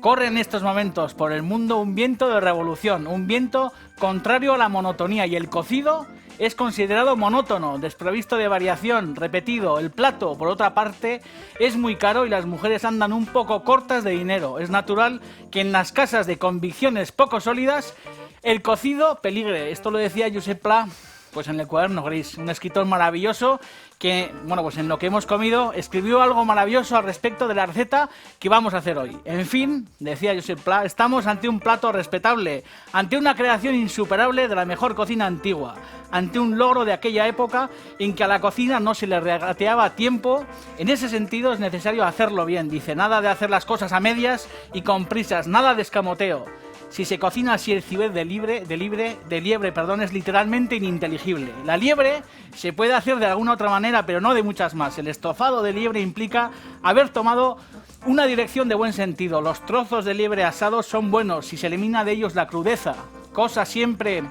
Corre en estos momentos por el mundo un viento de revolución, un viento contrario a la monotonía, y el cocido es considerado monótono, desprovisto de variación, repetido. El plato, por otra parte, es muy caro y las mujeres andan un poco cortas de dinero. Es natural que en las casas de convicciones poco sólidas el cocido peligre. Esto lo decía Josep Pla, pues en el Cuaderno Gris, un escritor maravilloso que, bueno, pues en Lo que hemos comido escribió algo maravilloso al respecto de la receta que vamos a hacer hoy. En fin, decía Josep Pla, estamos ante un plato respetable, ante una creación insuperable de la mejor cocina antigua, ante un logro de aquella época en que a la cocina no se le regateaba tiempo. En ese sentido es necesario hacerlo bien, dice, nada de hacer las cosas a medias y con prisas, nada de escamoteo. Si se cocina así el civet de liebre, es literalmente ininteligible. La liebre se puede hacer de alguna otra manera, pero no de muchas más. El estofado de liebre implica haber tomado una dirección de buen sentido. Los trozos de liebre asados son buenos si se elimina de ellos la crudeza, cosa siempre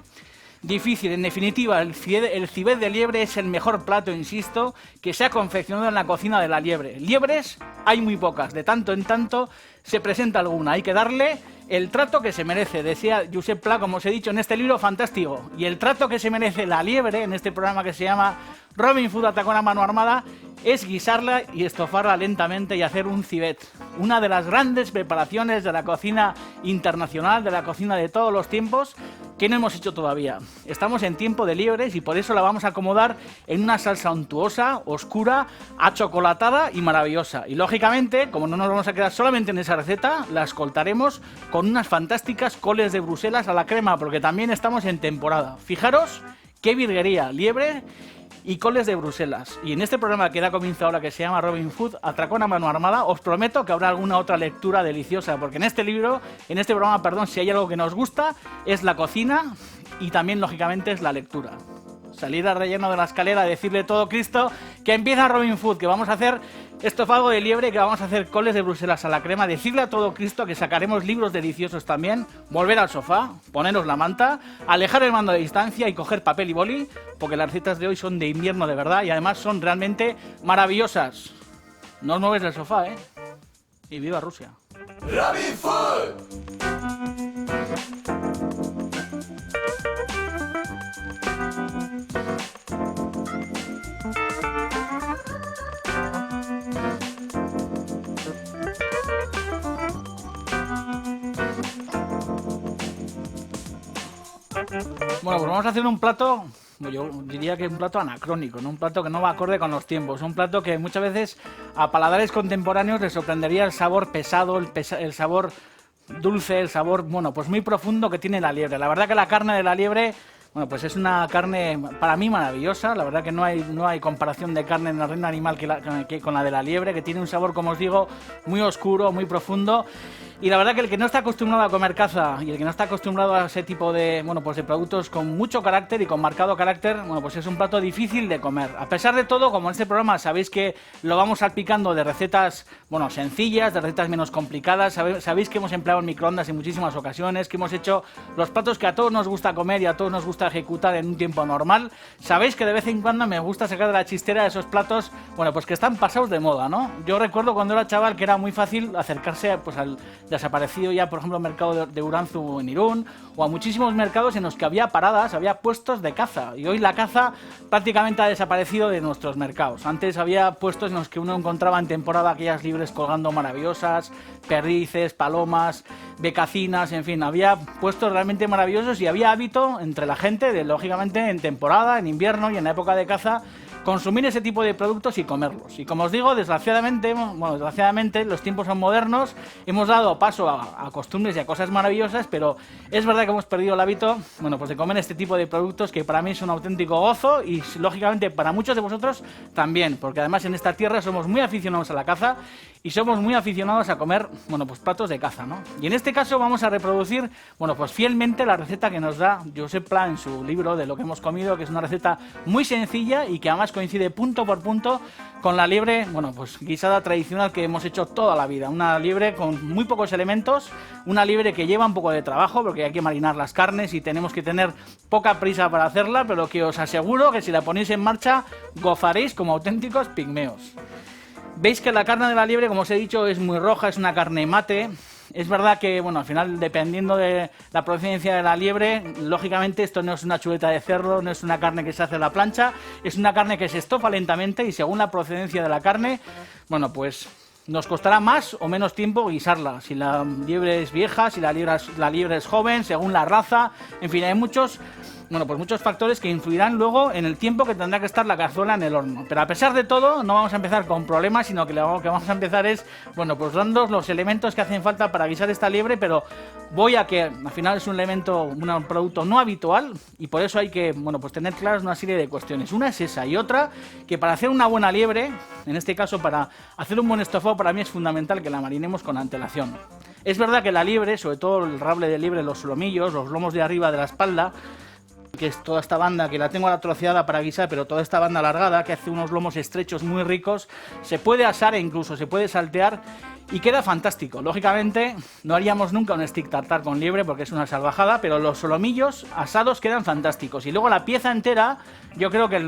difícil. En definitiva, el civet de liebre es el mejor plato, insisto, que se ha confeccionado en la cocina de la liebre. Liebres hay muy pocas, de tanto en tanto se presenta alguna. Hay que darle el trato que se merece, decía Josep Pla, como os he dicho, en este libro fantástico. Y el trato que se merece la liebre, en este programa que se llama Robin Food atacó a mano armada, es guisarla y estofarla lentamente y hacer un civet. Una de las grandes preparaciones de la cocina internacional, de la cocina de todos los tiempos, que no hemos hecho todavía. Estamos en tiempo de liebres y por eso la vamos a acomodar en una salsa untuosa, oscura, achocolatada y maravillosa. Y lógicamente, como no nos vamos a quedar solamente en esa receta, la escoltaremos con unas fantásticas coles de Bruselas a la crema, porque también estamos en temporada. Fijaros qué virguería, liebre y coles de Bruselas. Y en este programa que da comienzo ahora, que se llama Robin Food, Atracón a mano armada, os prometo que habrá alguna otra lectura deliciosa, porque en este programa, si hay algo que nos gusta, es la cocina y también, lógicamente, es la lectura. Salir al relleno de la escalera, decirle todo Cristo, que empieza Robin Food, que vamos a hacer estofado de liebre, que vamos a hacer coles de Bruselas a la crema, decirle a todo Cristo que sacaremos libros deliciosos también, volver al sofá, poneros la manta, alejar el mando de distancia y coger papel y boli, porque las recetas de hoy son de invierno de verdad y además son realmente maravillosas. No os mueves del sofá, ¿eh? Y viva Rusia. Robin Food. Bueno, pues vamos a hacer un plato, yo diría que un plato anacrónico, ¿no? Un plato que no va acorde con los tiempos, un plato que muchas veces a paladares contemporáneos les sorprendería el sabor pesado, el sabor dulce, el sabor, bueno, pues muy profundo que tiene la liebre. La verdad que la carne de la liebre, bueno, pues es una carne para mí maravillosa. La verdad que no hay comparación de carne en el reino animal que con la de la liebre, que tiene un sabor, como os digo, muy oscuro, muy profundo. Y la verdad que el que no está acostumbrado a comer caza y el que no está acostumbrado a ese tipo de, bueno, pues de productos con mucho carácter y con marcado carácter, bueno, pues es un plato difícil de comer. A pesar de todo, como en este programa sabéis que lo vamos salpicando de recetas, bueno, sencillas, de recetas menos complicadas, sabéis que hemos empleado el microondas en muchísimas ocasiones, que hemos hecho los platos que a todos nos gusta comer y a todos nos gusta ejecutar en un tiempo normal. Sabéis que de vez en cuando me gusta sacar de la chistera esos platos, bueno, pues que están pasados de moda, ¿no? Yo recuerdo cuando era chaval que era muy fácil acercarse pues al desaparecido ya, por ejemplo, el mercado de Uranzu en Irún, o a muchísimos mercados en los que había paradas, había puestos de caza, y hoy la caza prácticamente ha desaparecido de nuestros mercados. Antes había puestos en los que uno encontraba en temporada aquellas liebres colgando maravillosas, perdices, palomas, becacinas, en fin, había puestos realmente maravillosos y había hábito entre la gente de, lógicamente, en temporada, en invierno y en la época de caza, consumir ese tipo de productos y comerlos. Y como os digo, desgraciadamente los tiempos son modernos, hemos dado paso a costumbres y a cosas maravillosas, pero es verdad que hemos perdido el hábito, bueno, pues de comer este tipo de productos que para mí es un auténtico gozo y lógicamente para muchos de vosotros también, porque además en esta tierra somos muy aficionados a la caza y somos muy aficionados a comer, bueno, pues platos de caza, ¿no? Y en este caso vamos a reproducir, bueno, pues fielmente la receta que nos da Josep Pla en su libro de Lo que hemos comido, que es una receta muy sencilla y que además coincide punto por punto con la liebre, bueno, pues guisada tradicional que hemos hecho toda la vida. Una liebre con muy pocos elementos, una liebre que lleva un poco de trabajo porque hay que marinar las carnes y tenemos que tener poca prisa para hacerla, pero que os aseguro que si la ponéis en marcha gozaréis como auténticos pigmeos. Veis que la carne de la liebre, como os he dicho, es muy roja, es una carne mate. Es verdad que, bueno, al final, dependiendo de la procedencia de la liebre, lógicamente esto no es una chuleta de cerdo, no es una carne que se hace a la plancha, es una carne que se estofa lentamente y según la procedencia de la carne, bueno, pues nos costará más o menos tiempo guisarla. Si la liebre es vieja, si la liebre es joven, según la raza, en fin, hay muchos factores que influirán luego en el tiempo que tendrá que estar la cazuela en el horno. Pero a pesar de todo, no vamos a empezar con problemas, sino que lo que vamos a empezar es, bueno, pues dando los elementos que hacen falta para guisar esta liebre, pero voy a que al final es un elemento, un producto no habitual y por eso hay que, bueno, pues tener claras una serie de cuestiones. Una es esa y otra que para hacer una buena liebre, en este caso para hacer un buen estofado, para mí es fundamental que la marinemos con antelación. Es verdad que la liebre, sobre todo el rable de liebre, los solomillos, los lomos de arriba de la espalda, que es toda esta banda que la tengo a la troceada para guisar, pero toda esta banda alargada que hace unos lomos estrechos muy ricos, se puede asar e incluso se puede saltear y queda fantástico. Lógicamente no haríamos nunca un stick tartar con liebre porque es una salvajada, pero los solomillos asados quedan fantásticos. Y luego la pieza entera, yo creo que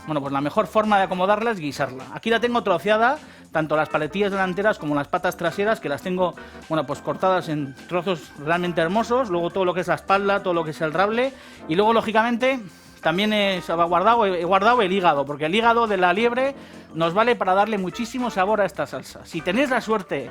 pues la mejor forma de acomodarla es guisarla. Aquí la tengo troceada, tanto las paletillas delanteras como las patas traseras, que las tengo, bueno, pues cortadas en trozos realmente hermosos. Luego todo lo que es la espalda, todo lo que es el rable. Y luego, lógicamente, también he guardado el hígado, porque el hígado de la liebre nos vale para darle muchísimo sabor a esta salsa. Si tenéis la suerte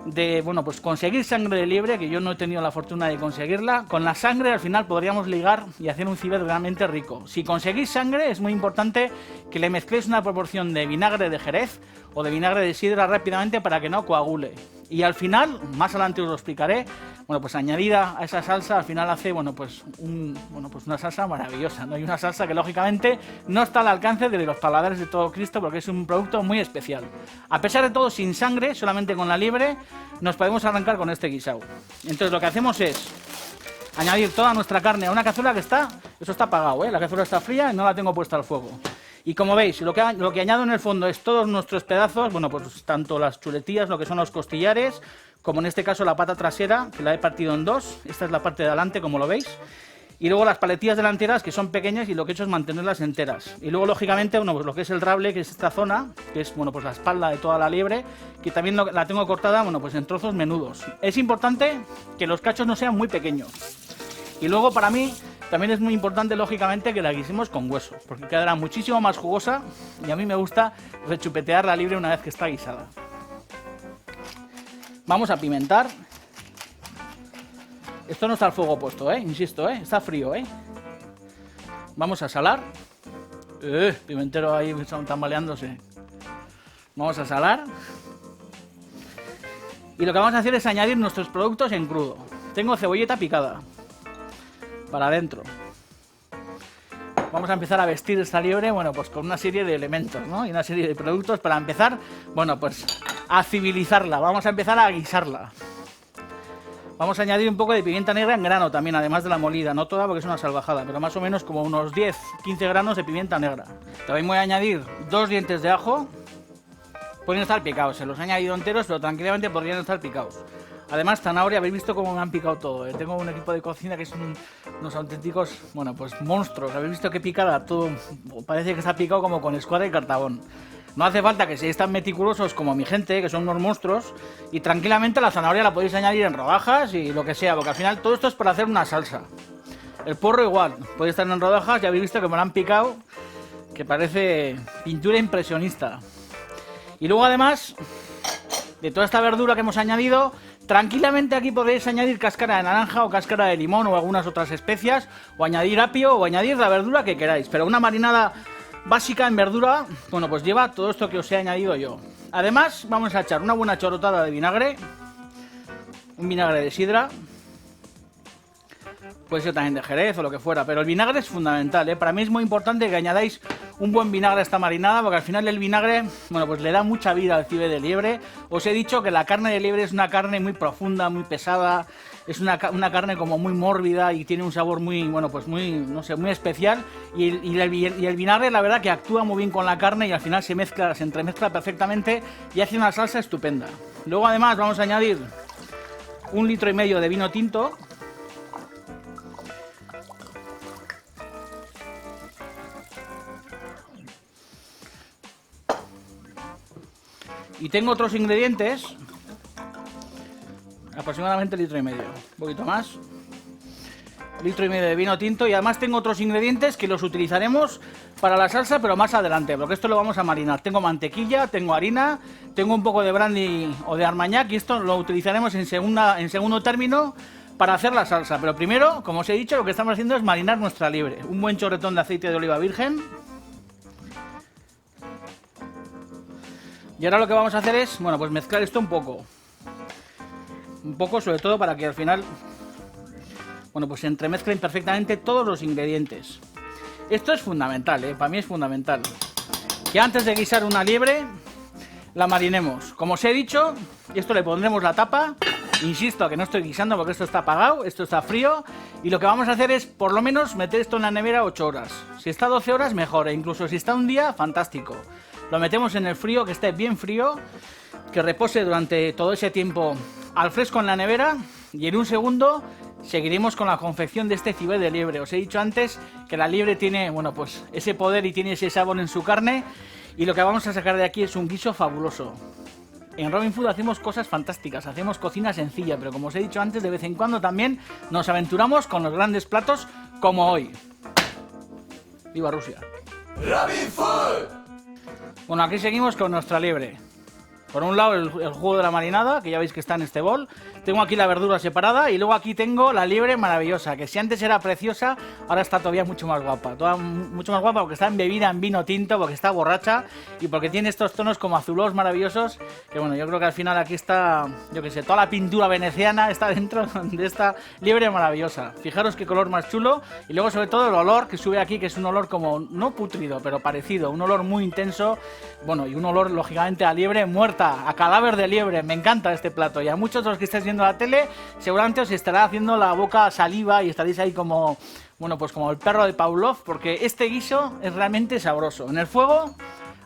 de, bueno, pues conseguir sangre de liebre, que yo no he tenido la fortuna de conseguirla, con la sangre al final podríamos ligar y hacer un civet realmente rico. Si conseguís sangre, es muy importante que le mezcléis una proporción de vinagre de Jerez o de vinagre de sidra rápidamente para que no coagule. Y al final, más adelante os lo explicaré, bueno, pues añadida a esa salsa, al final hace, pues una salsa maravillosa, ¿no? Y una salsa que lógicamente no está al alcance de los paladares de todo Cristo porque es un producto muy especial. A pesar de todo, sin sangre, solamente con la liebre, nos podemos arrancar con este guisado. Entonces lo que hacemos es añadir toda nuestra carne a una cazuela que está, eso está apagado, la cazuela está fría y no la tengo puesta al fuego. Y como veis, lo que añado en el fondo es todos nuestros pedazos, bueno, pues tanto las chuletillas, lo que son los costillares, como en este caso la pata trasera, que la he partido en dos. Esta es la parte de adelante, como lo veis. Y luego las paletillas delanteras, que son pequeñas, y lo que he hecho es mantenerlas enteras. Y luego, lógicamente, bueno, pues lo que es el rable, que es esta zona, que es, bueno, pues la espalda de toda la liebre, que también la tengo cortada, bueno, pues en trozos menudos. Es importante que los cachos no sean muy pequeños. Y luego, para mí, también es muy importante, lógicamente, que la guisemos con hueso, porque quedará muchísimo más jugosa y a mí me gusta rechupetear la liebre una vez que está guisada. Vamos a pimentar. Esto no está al fuego puesto, insisto, está frío, Vamos a salar. Pimentero ahí tambaleándose. Vamos a salar. Y lo que vamos a hacer es añadir nuestros productos en crudo. Tengo cebolleta picada para adentro. Vamos a empezar a vestir esta liebre, bueno, pues con una serie de elementos, ¿no? Y una serie de productos para empezar, bueno, pues a civilizarla. Vamos a empezar a guisarla. Vamos a añadir un poco de pimienta negra en grano también, además de la molida. No toda porque es una salvajada, pero más o menos como unos 10-15 granos de pimienta negra. También voy a añadir 2 dientes de ajo. Pueden estar picados, se los he añadido enteros, pero tranquilamente podrían estar picados. Además, zanahoria, habéis visto cómo me han picado todo. Tengo un equipo de cocina que son unos auténticos, bueno, pues monstruos. Habéis visto que picada, todo parece que está picado como con escuadra y cartabón. No hace falta que seáis tan meticulosos como mi gente, que son unos monstruos, y tranquilamente la zanahoria la podéis añadir en rodajas y lo que sea, porque al final todo esto es para hacer una salsa. El porro igual, puede estar en rodajas, ya habéis visto que me lo han picado, que parece pintura impresionista. Y luego además, de toda esta verdura que hemos añadido, tranquilamente aquí podéis añadir cáscara de naranja o cáscara de limón o algunas otras especias, o añadir apio o añadir la verdura que queráis, pero una marinada básica en verdura, bueno, pues lleva todo esto que os he añadido yo. Además, vamos a echar una buena chorrotada de vinagre, un vinagre de sidra, puede ser también de Jerez o lo que fuera, pero el vinagre es fundamental, Para mí es muy importante que añadáis un buen vinagre a esta marinada, porque al final el vinagre, bueno, pues le da mucha vida al civet de liebre. Os he dicho que la carne de liebre es una carne muy profunda, muy pesada, es una carne como muy mórbida y tiene un sabor muy, bueno, pues muy, no sé, muy especial. Y el vinagre, la verdad, que actúa muy bien con la carne y al final se entremezcla perfectamente y hace una salsa estupenda. Luego además vamos a añadir 1,5 litros de vino tinto. Y tengo otros ingredientes aproximadamente litro y medio, un poquito más. Litro y medio de vino tinto, y además tengo otros ingredientes que los utilizaremos para la salsa, pero más adelante, porque esto lo vamos a marinar. Tengo mantequilla, tengo harina, tengo un poco de brandy o de armagnac, y esto lo utilizaremos en segundo término para hacer la salsa. Pero primero, como os he dicho, lo que estamos haciendo es marinar nuestra liebre. Un buen chorretón de aceite de oliva virgen. Y ahora lo que vamos a hacer es, bueno, pues mezclar esto un poco. Un poco, sobre todo para que al final, bueno, pues se entremezclen perfectamente todos los ingredientes. Esto es fundamental, para mí es fundamental. Que antes de guisar una liebre, la marinemos. Como os he dicho, esto le pondremos la tapa. Insisto que no estoy guisando porque esto está apagado, esto está frío. Y lo que vamos a hacer es, por lo menos, meter esto en la nevera 8 horas. Si está 12 horas, mejor. E incluso si está un día, fantástico. Lo metemos en el frío, que esté bien frío, que repose durante todo ese tiempo al fresco en la nevera, y en un segundo seguiremos con la confección de este cibet de liebre. Os he dicho antes que la liebre tiene, bueno, pues ese poder y tiene ese sabor en su carne, y lo que vamos a sacar de aquí es un guiso fabuloso. En Robin Food hacemos cosas fantásticas, hacemos cocina sencilla, pero como os he dicho antes, de vez en cuando también nos aventuramos con los grandes platos como hoy. ¡Viva Rusia! Robin Food. Bueno, aquí seguimos con nuestra liebre. Por un lado el jugo de la marinada, que ya veis que está en este bol. Tengo aquí la verdura separada, y luego aquí tengo la liebre maravillosa, que si antes era preciosa, ahora está todavía mucho más guapa. Mucho más guapa porque está embebida en vino tinto, porque está borracha y porque tiene estos tonos como azulos maravillosos, que bueno, yo creo que al final aquí está, yo que sé, toda la pintura veneciana está dentro de esta liebre maravillosa. Fijaros qué color más chulo, y luego sobre todo el olor que sube aquí, que es un olor como, no putrido, pero parecido, un olor muy intenso, bueno, y un olor lógicamente a liebre muerta, a cadáver de liebre. Me encanta este plato, y a muchos de los que estáis viendo la tele seguramente os estará haciendo la boca saliva y estaréis ahí como, bueno, pues como el perro de Pavlov, porque este guiso es realmente sabroso. En el fuego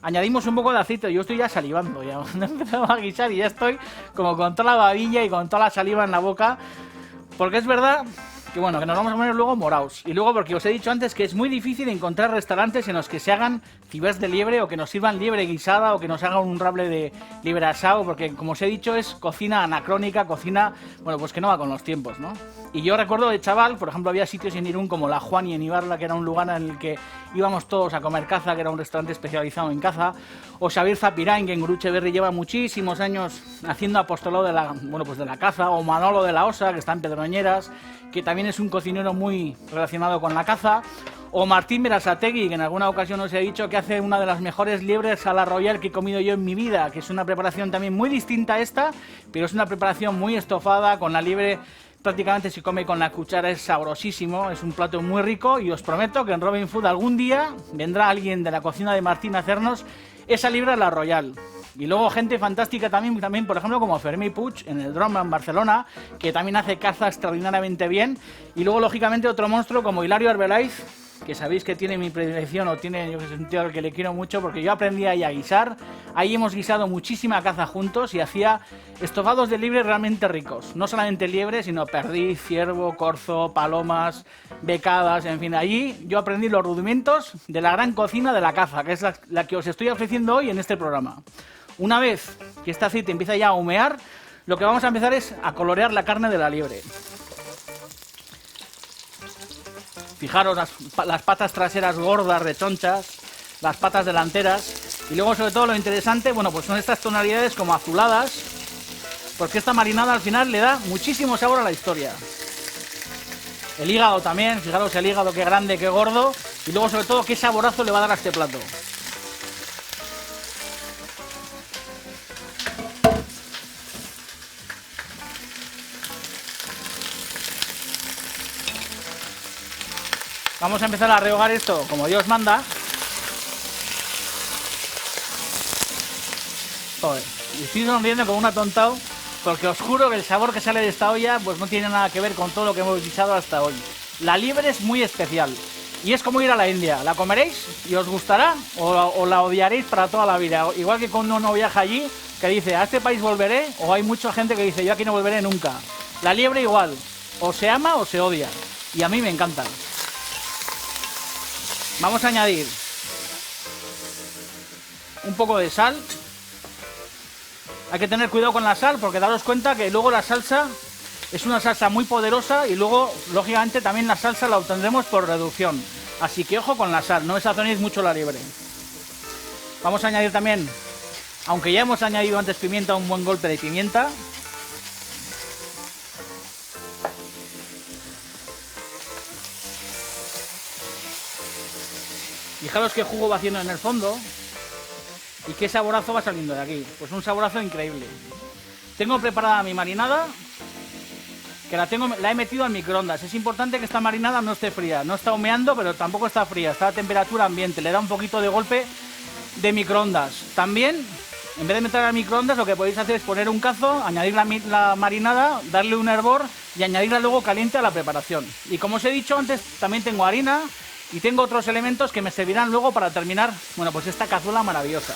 añadimos un poco de aceite. Yo estoy ya salivando, ya empezamos a guisar y ya estoy como con toda la babilla y con toda la saliva en la boca, porque es verdad que bueno, que nos vamos a poner luego moraos. Y luego porque os he dicho antes que es muy difícil encontrar restaurantes en los que se hagan cibets de liebre, o que nos sirvan liebre guisada, o que nos hagan un rable de liebre asado, porque como os he dicho es cocina anacrónica, cocina, bueno, pues que no va con los tiempos, ¿no? Y yo recuerdo de chaval, por ejemplo, había sitios en Irún como La Juan y en Ibarra, que era un lugar en el que íbamos todos a comer caza, que era un restaurante especializado en caza, o Xavier Zapirain, que en Gurucheverri lleva muchísimos años haciendo apostolado de la, bueno, pues de la caza, o Manolo de la Osa, que está en Pedroñeras, que también es un cocinero muy relacionado con la caza, o Martín Berasategui, que en alguna ocasión os he dicho que hace una de las mejores liebres a la Royal que he comido yo en mi vida, que es una preparación también muy distinta a esta, pero es una preparación muy estofada, con la liebre prácticamente se come con la cuchara, es sabrosísimo, es un plato muy rico, y os prometo que en Robin Food algún día vendrá alguien de la cocina de Martín a hacernos esa liebre a la Royal. Y luego gente fantástica también, por ejemplo, como Fermí Puig en el Drama en Barcelona, que también hace caza extraordinariamente bien. Y luego, lógicamente, otro monstruo como Hilario Arbeláez, que sabéis que tiene mi predilección, o tiene, yo que sé, un tío al que le quiero mucho, porque yo aprendí ahí a guisar. Ahí hemos guisado muchísima caza juntos y hacía estofados de liebre realmente ricos. No solamente liebre, sino perdiz, ciervo, corzo, palomas, becadas, en fin. Allí yo aprendí los rudimentos de la gran cocina de la caza, que es la que os estoy ofreciendo hoy en este programa. Una vez que este aceite empieza ya a humear, lo que vamos a empezar es a colorear la carne de la liebre. Fijaros las patas traseras gordas, rechonchas, las patas delanteras, y luego sobre todo lo interesante, bueno, pues son estas tonalidades como azuladas, porque esta marinada al final le da muchísimo sabor a la historia. El hígado también, fijaros el hígado, qué grande, qué gordo, y luego sobre todo qué saborazo le va a dar a este plato. Vamos a empezar a rehogar esto como Dios manda. Joder, y estoy sonriendo como un atontado, porque os juro que el sabor que sale de esta olla pues no tiene nada que ver con todo lo que hemos guisado hasta hoy. La liebre es muy especial y es como ir a la India. ¿La comeréis y os gustará o la odiaréis para toda la vida? Igual que cuando uno viaja allí, que dice, a este país volveré, o hay mucha gente que dice, yo aquí no volveré nunca. La liebre igual, o se ama o se odia, y a mí me encanta. Vamos a añadir un poco de sal, Hay que tener cuidado con la sal porque daros cuenta que luego la salsa es una salsa muy poderosa y luego, lógicamente, también la salsa la obtendremos por reducción. Así que ojo con la sal, no sazonéis mucho la liebre. Vamos a añadir también, aunque ya hemos añadido antes pimienta, un buen golpe de pimienta. Fijaros qué jugo va haciendo en el fondo y qué saborazo va saliendo de aquí. Pues un saborazo increíble. Tengo preparada mi marinada, que la he metido al microondas. Es importante que esta marinada no esté fría. No está humeando, pero tampoco está fría. Está a temperatura ambiente. Le da un poquito de golpe de microondas. También, en vez de meter al microondas, lo que podéis hacer es poner un cazo, añadir la marinada, darle un hervor y añadirla luego caliente a la preparación. Y como os he dicho antes, también tengo harina y tengo otros elementos que me servirán luego para terminar, bueno, pues esta cazuela maravillosa.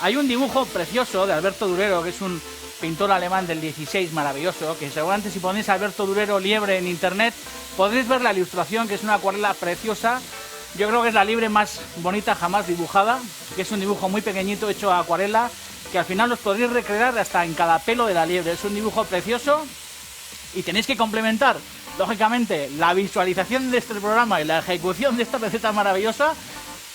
Hay un dibujo precioso de Alberto Durero, que es un pintor alemán del 16 maravilloso, que seguramente si ponéis Alberto Durero liebre en internet podréis ver la ilustración, que es una acuarela preciosa. Yo creo que es la liebre más bonita jamás dibujada, que es un dibujo muy pequeñito hecho a acuarela, que al final os podréis recrear hasta en cada pelo de la liebre. Es un dibujo precioso y tenéis que complementar, lógicamente, la visualización de este programa y la ejecución de esta receta maravillosa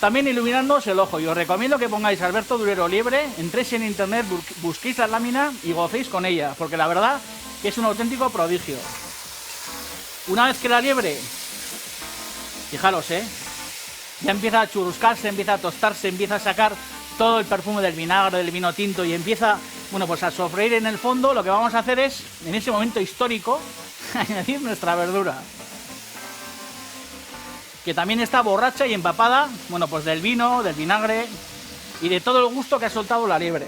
también iluminándoos el ojo. Y os recomiendo que pongáis Alberto Durero liebre, entréis en internet, busquéis la lámina y gocéis con ella, porque la verdad que es un auténtico prodigio. Una vez que la liebre, fijaros, ya empieza a churruscarse, empieza a tostarse, empieza a sacar todo el perfume del vinagre, del vino tinto y empieza, bueno, pues a sofreír en el fondo, lo que vamos a hacer es, en ese momento histórico, añadir nuestra verdura, que también está borracha y empapada, bueno, pues del vino, del vinagre y de todo el gusto que ha soltado la liebre.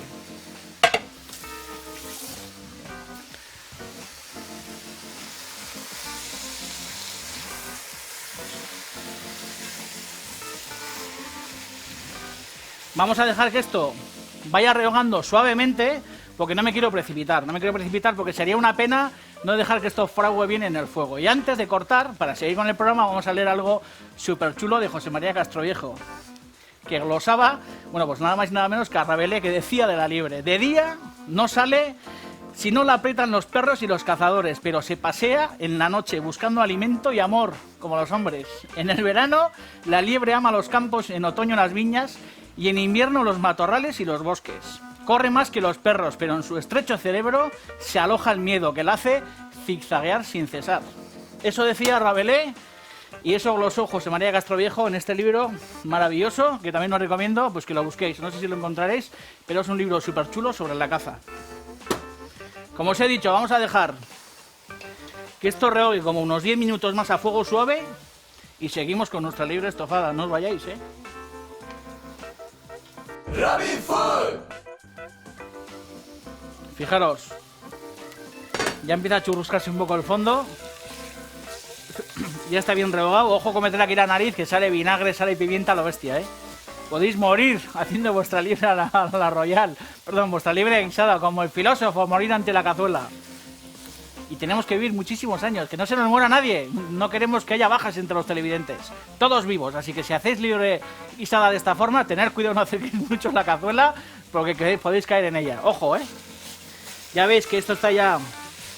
Vamos a dejar que esto vaya rehogando suavemente porque no me quiero precipitar. No me quiero precipitar porque sería una pena no dejar que esto frague bien en el fuego. Y antes de cortar, para seguir con el programa, vamos a leer algo súper chulo de José María Castroviejo, que glosaba, bueno, pues nada más y nada menos que a Rabelais, que decía de la liebre: de día no sale si no la aprietan los perros y los cazadores, pero se pasea en la noche buscando alimento y amor, como los hombres. En el verano, la liebre ama los campos, en otoño las viñas y en invierno los matorrales y los bosques. Corre más que los perros, pero en su estrecho cerebro se aloja el miedo que la hace zigzaguear sin cesar. Eso decía Rabelais y eso glosó José María Castroviejo en este libro maravilloso, que también os recomiendo pues que lo busquéis. No sé si lo encontraréis, pero es un libro súper chulo sobre la caza. Como os he dicho, vamos a dejar que esto rehogue como unos 10 minutos más a fuego suave y seguimos con nuestra liebre estofada. No os vayáis, Rabbit Food. Fijaros, ya empieza a churruscarse un poco el fondo. Ya está bien rehogado. Ojo con meter aquí la nariz, que sale vinagre, sale pimienta a lo bestia, Podéis morir haciendo vuestra liebre a la royal. Perdón, vuestra liebre guisada, como el filósofo, morir ante la cazuela. Y tenemos que vivir muchísimos años, que no se nos muera nadie. No queremos que haya bajas entre los televidentes. Todos vivos, así que si hacéis liebre guisada de esta forma, tener cuidado, no acerquéis mucho la cazuela, porque podéis caer en ella. Ojo, Ya veis que esto está ya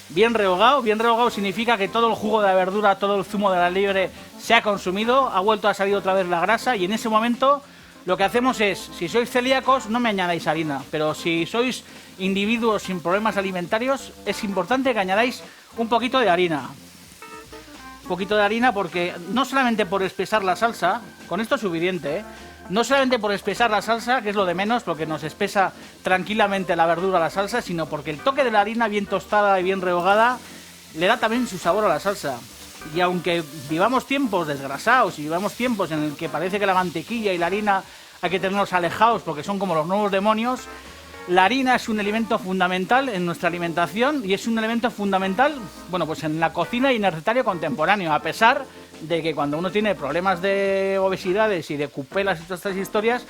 bien rehogado. Bien rehogado significa que todo el jugo de la verdura, todo el zumo de la liebre se ha consumido, ha vuelto a salir otra vez la grasa y en ese momento lo que hacemos es, si sois celíacos, no me añadáis harina, pero si sois individuos sin problemas alimentarios, es importante que añadáis un poquito de harina. Un poquito de harina porque no solamente por espesar la salsa, con esto es suficiente, no solamente por espesar la salsa, que es lo de menos, porque nos espesa tranquilamente la verdura a la salsa, sino porque el toque de la harina bien tostada y bien rehogada le da también su sabor a la salsa. Y aunque vivamos tiempos desgrasados y vivamos tiempos en el que parece que la mantequilla y la harina hay que tenerlos alejados porque son como los nuevos demonios, la harina es un elemento fundamental en nuestra alimentación y es un elemento fundamental, bueno, pues en la cocina y en el recetario contemporáneo, a pesar de que cuando uno tiene problemas de obesidades y de cupelas y todas estas historias,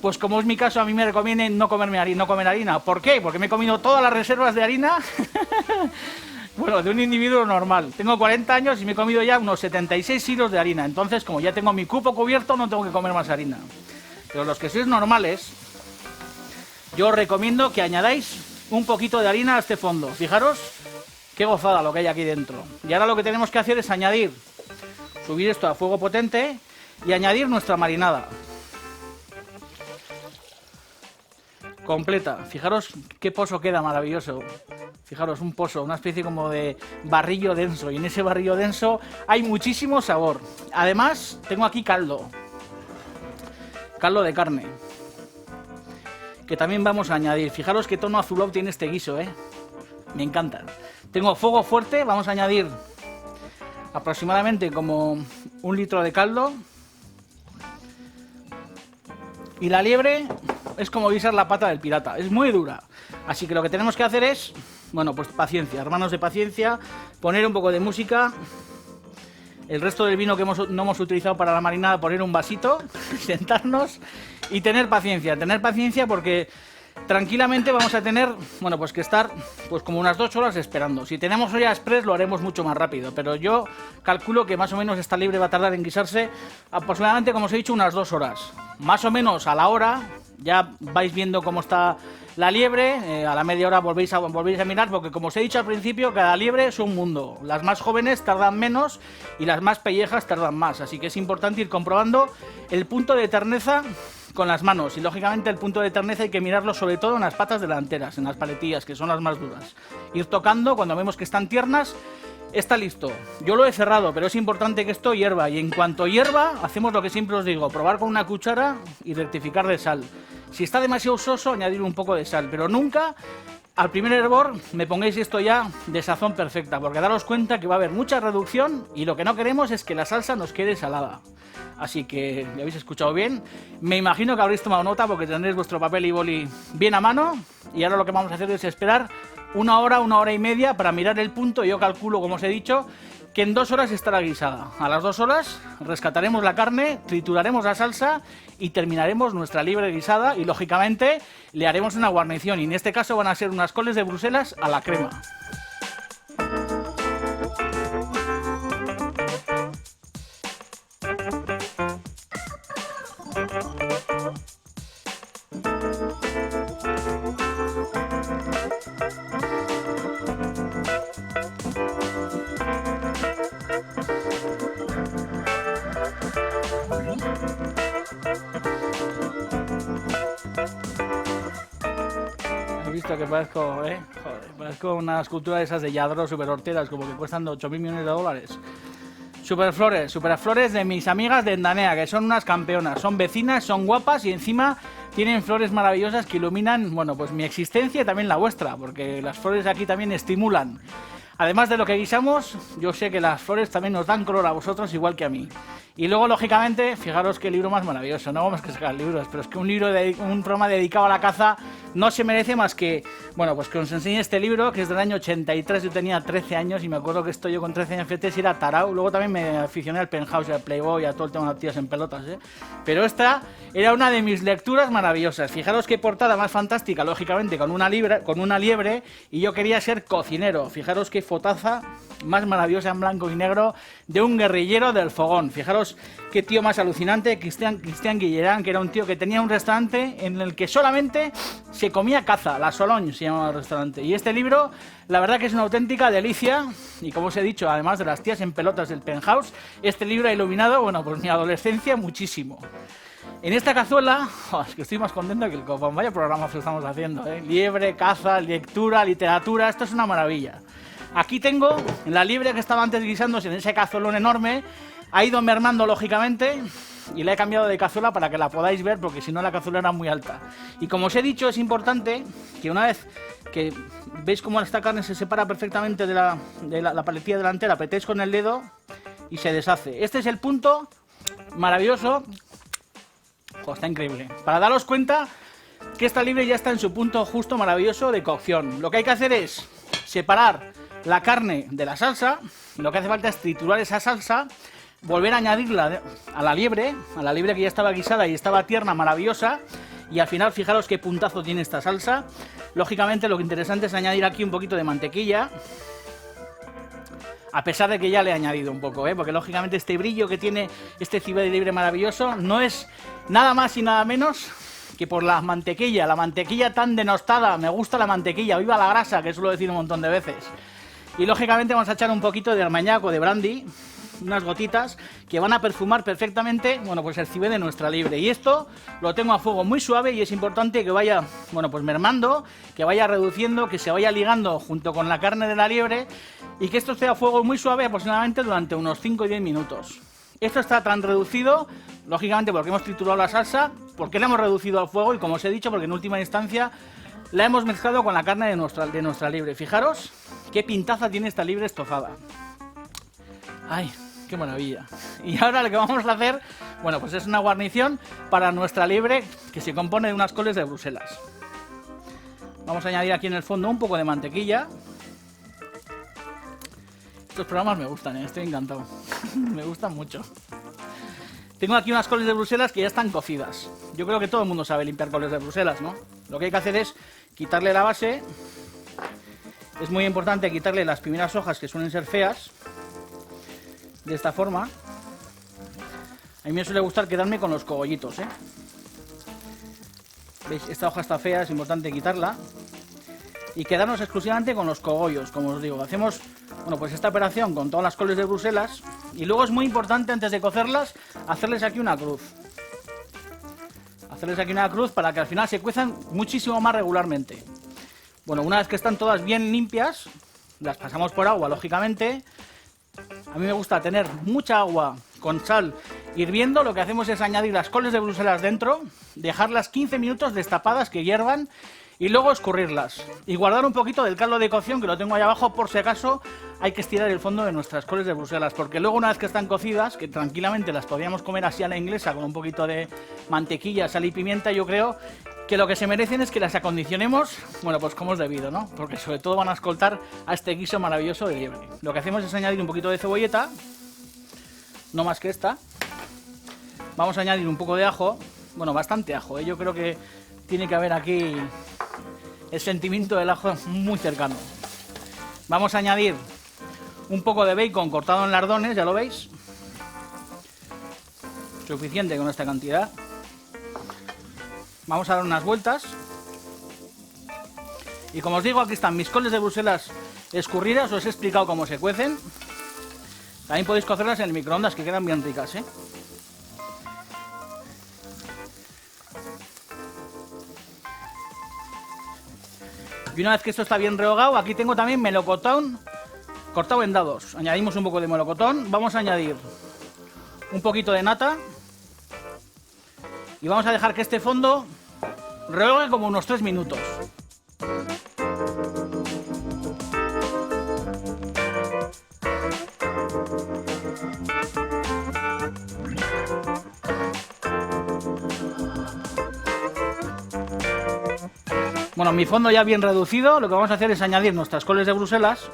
pues como es mi caso, a mí me recomiendan no comer harina. ¿Por qué? Porque me he comido todas las reservas de harina Bueno, de un individuo normal. Tengo 40 años y me he comido ya unos 76 kilos de harina. Entonces, como ya tengo mi cupo cubierto, no tengo que comer más harina. Pero los que sois normales, yo os recomiendo que añadáis un poquito de harina a este fondo. Fijaros qué gozada lo que hay aquí dentro. Y ahora lo que tenemos que hacer es añadir, subir esto a fuego potente y añadir nuestra marinada completa. Fijaros qué pozo queda maravilloso. Fijaros, un pozo, una especie como de barrillo denso. Y en ese barrillo denso hay muchísimo sabor. Además, tengo aquí caldo. Caldo de carne. Que también vamos a añadir. Fijaros qué tono azulado tiene este guiso, ¿eh? Me encanta. Tengo fuego fuerte. Vamos a añadir aproximadamente como 1 litro de caldo. Y la liebre es como guisar la pata del pirata. Es muy dura. Así que lo que tenemos que hacer es, bueno, pues paciencia, hermanos de paciencia, poner un poco de música, el resto del vino que no hemos utilizado para la marinada, poner un vasito, sentarnos y tener paciencia porque tranquilamente vamos a tener, bueno, pues que estar pues como unas 2 horas esperando. Si tenemos olla express lo haremos mucho más rápido, pero yo calculo que más o menos esta liebre va a tardar en guisarse aproximadamente, como os he dicho, unas 2 horas. Más o menos a la hora ya vais viendo cómo está la liebre, a la media hora volvéis a mirar, porque como os he dicho al principio, cada liebre es un mundo. Las más jóvenes tardan menos y las más pellejas tardan más, así que es importante ir comprobando el punto de terneza con las manos, y lógicamente el punto de terneza hay que mirarlo sobre todo en las patas delanteras, en las paletillas, que son las más duras. Ir tocando, cuando vemos que están tiernas, está listo. Yo lo he cerrado, pero es importante que esto hierva, y en cuanto hierva, hacemos lo que siempre os digo, probar con una cuchara y rectificar de sal. Si está demasiado soso, añadir un poco de sal, pero nunca al primer hervor me pongáis esto ya de sazón perfecta, porque daros cuenta que va a haber mucha reducción y lo que no queremos es que la salsa nos quede salada. Así que, ¿ya habéis escuchado bien? Me imagino que habréis tomado nota porque tendréis vuestro papel y boli bien a mano, y ahora lo que vamos a hacer es esperar 1 hora, 1 hora y media para mirar el punto. Yo calculo, como os he dicho, que en 2 horas estará guisada. A las 2 horas rescataremos la carne, trituraremos la salsa y terminaremos nuestra liebre guisada, y lógicamente le haremos una guarnición, y en este caso van a ser unas coles de Bruselas a la crema. ¿Has visto que parezco, Joder, parezco una escultura de esas de Lladró super horteras, como que cuestan 8.000 millones de dólares. Superflores de mis amigas de Endanea, que son unas campeonas, son vecinas, son guapas y encima tienen flores maravillosas que iluminan, bueno, pues mi existencia y también la vuestra, porque las flores aquí también estimulan. Además de lo que guisamos, yo sé que las flores también nos dan color a vosotros igual que a mí. Y luego, lógicamente, fijaros qué libro más maravilloso. No vamos a sacar libros, pero es que un programa dedicado a la caza no se merece más que, bueno, pues que os enseñe este libro, que es del año 83. Yo tenía 13 años y me acuerdo que esto yo con 13 años fíjate, si era tarao. Luego también me aficioné al Penthouse, al Playboy, a todo el tema de las tías en pelotas, ¿eh? Pero esta era una de mis lecturas maravillosas. Fijaros qué portada más fantástica, lógicamente, con una liebre, y yo quería ser cocinero. Fijaros qué fotaza más maravillosa en blanco y negro de un guerrillero del fogón. Fijaros qué tío más alucinante, Cristian Guillerán, que era un tío que tenía un restaurante en el que solamente se comía caza, la Sologne se llamaba el restaurante. Y este libro, la verdad que es una auténtica delicia, y como os he dicho, además de las tías en pelotas del Penthouse, este libro ha iluminado, bueno, pues mi adolescencia muchísimo. En esta cazuela, es que estoy más contento que el copón, vaya programa que estamos haciendo, ¿eh? Liebre, caza, lectura, literatura, esto es una maravilla. Aquí tengo la liebre que estaba antes guisándose en ese cazuelón enorme, ha ido mermando lógicamente y la he cambiado de cazuela para que la podáis ver, porque si no la cazuela era muy alta. Y como os he dicho, es importante que una vez que veis cómo esta carne se separa perfectamente de la paletilla delantera, apretéis con el dedo y se deshace. Este es el punto maravilloso. Está increíble. Para daros cuenta que esta liebre ya está en su punto justo maravilloso de cocción. Lo que hay que hacer es separar la carne de la salsa. Lo que hace falta es triturar esa salsa, volver a añadirla a la liebre que ya estaba guisada y estaba tierna, maravillosa, y al final fijaros qué puntazo tiene esta salsa. Lógicamente lo interesante es añadir aquí un poquito de mantequilla, A pesar de que ya le he añadido un poco, porque lógicamente este brillo que tiene este civet de liebre maravilloso no es nada más y nada menos que por la mantequilla tan denostada. Me gusta la mantequilla, viva la grasa, que suelo decir un montón de veces. Y lógicamente vamos a echar un poquito de armañac o de brandy, unas gotitas que van a perfumar perfectamente, bueno, pues el civet de nuestra liebre. Y esto lo tengo a fuego muy suave y es importante que vaya, bueno, pues mermando, que vaya reduciendo, que se vaya ligando junto con la carne de la liebre y que esto esté a fuego muy suave aproximadamente durante unos 5 y 10 minutos. Esto está tan reducido, lógicamente porque hemos triturado la salsa, porque la hemos reducido al fuego y como os he dicho, porque en última instancia la hemos mezclado con la carne de nuestra liebre. Fijaros qué pintaza tiene esta liebre estofada. ¡Ay! ¡Qué maravilla! Y ahora lo que vamos a hacer, bueno, pues es una guarnición para nuestra liebre que se compone de unas coles de Bruselas. Vamos a añadir aquí en el fondo un poco de mantequilla. Estos programas me gustan, estoy encantado. Me gustan mucho. Tengo aquí unas coles de Bruselas que ya están cocidas. Yo creo que todo el mundo sabe limpiar coles de Bruselas, ¿no? Lo que hay que hacer es quitarle la base. Es muy importante quitarle las primeras hojas que suelen ser feas. De esta forma. A mí me suele gustar quedarme con los cogollitos, ¿Veis? Esta hoja está fea, es importante quitarla. Y quedarnos exclusivamente con los cogollos, como os digo. Hacemos, bueno, pues esta operación con todas las coles de Bruselas. Y luego es muy importante, antes de cocerlas, hacerles aquí una cruz. Hacerles aquí una cruz para que al final se cuezan muchísimo más regularmente. Bueno, una vez que están todas bien limpias, las pasamos por agua, lógicamente. A mí me gusta tener mucha agua con sal hirviendo. Lo que hacemos es añadir las coles de Bruselas dentro, dejarlas 15 minutos destapadas que hiervan y luego escurrirlas. Y guardar un poquito del caldo de cocción, que lo tengo ahí abajo, por si acaso hay que estirar el fondo de nuestras coles de Bruselas. Porque luego, una vez que están cocidas, que tranquilamente las podríamos comer así a la inglesa, con un poquito de mantequilla, sal y pimienta, yo creo que lo que se merecen es que las acondicionemos, bueno, pues como es debido, ¿no? Porque sobre todo van a escoltar a este guiso maravilloso de liebre. Lo que hacemos es añadir un poquito de cebolleta, no más que esta. Vamos a añadir un poco de ajo, bueno, bastante ajo, Yo creo que tiene que haber aquí el sentimiento del ajo muy cercano. Vamos a añadir un poco de bacon cortado en lardones, ya lo veis. Suficiente con esta cantidad. Vamos a dar unas vueltas. Y como os digo, aquí están mis coles de Bruselas escurridas. Os he explicado cómo se cuecen. También podéis cocerlas en el microondas, que quedan bien ricas, Y una vez que esto está bien rehogado, aquí tengo también melocotón cortado en dados. Añadimos un poco de melocotón. Vamos a añadir un poquito de nata. Y vamos a dejar que este fondo rehogue como unos 3 minutos. Bueno, mi fondo ya bien reducido, lo que vamos a hacer es añadir nuestras coles de Bruselas.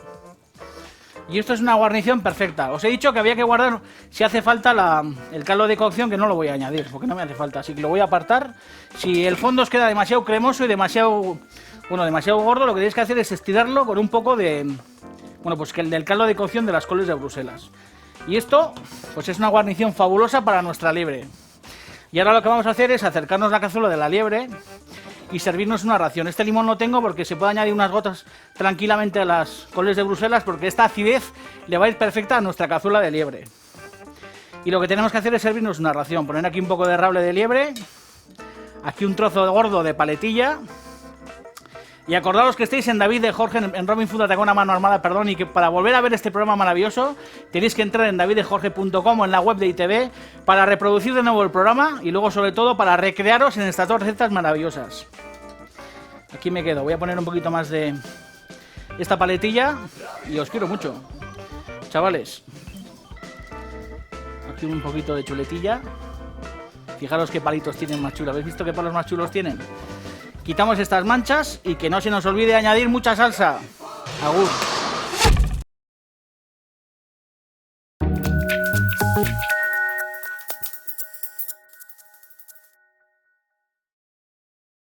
Y esto es una guarnición perfecta. Os he dicho que había que guardar, si hace falta, el caldo de cocción, que no lo voy a añadir, porque no me hace falta. Así que lo voy a apartar. Si el fondo os queda demasiado cremoso y demasiado gordo, lo que tenéis que hacer es estirarlo con un poco de, bueno, pues que el del caldo de cocción de las coles de Bruselas. Y esto, pues es una guarnición fabulosa para nuestra liebre. Y ahora lo que vamos a hacer es acercarnos la cazuela de la liebre y servirnos una ración. Este limón lo tengo porque se puede añadir unas gotas tranquilamente a las coles de Bruselas, porque esta acidez le va a ir perfecta a nuestra cazuela de liebre. Y lo que tenemos que hacer es servirnos una ración. Poner aquí un poco de rable de liebre, aquí un trozo gordo de paletilla. Y acordaros que estéis en David de Jorge, en Robin Food Atacón a Mano Armada, perdón, y que para volver a ver este programa maravilloso tenéis que entrar en daviddejorge.com o en la web de ITV para reproducir de nuevo el programa y luego, sobre todo, para recrearos en estas dos recetas maravillosas. Aquí me quedo, voy a poner un poquito más de esta paletilla y os quiero mucho, chavales. Aquí un poquito de chuletilla. Fijaros qué palitos tienen más chulos. ¿Habéis visto qué palos más chulos tienen? Quitamos estas manchas y que no se nos olvide añadir mucha salsa. Agur.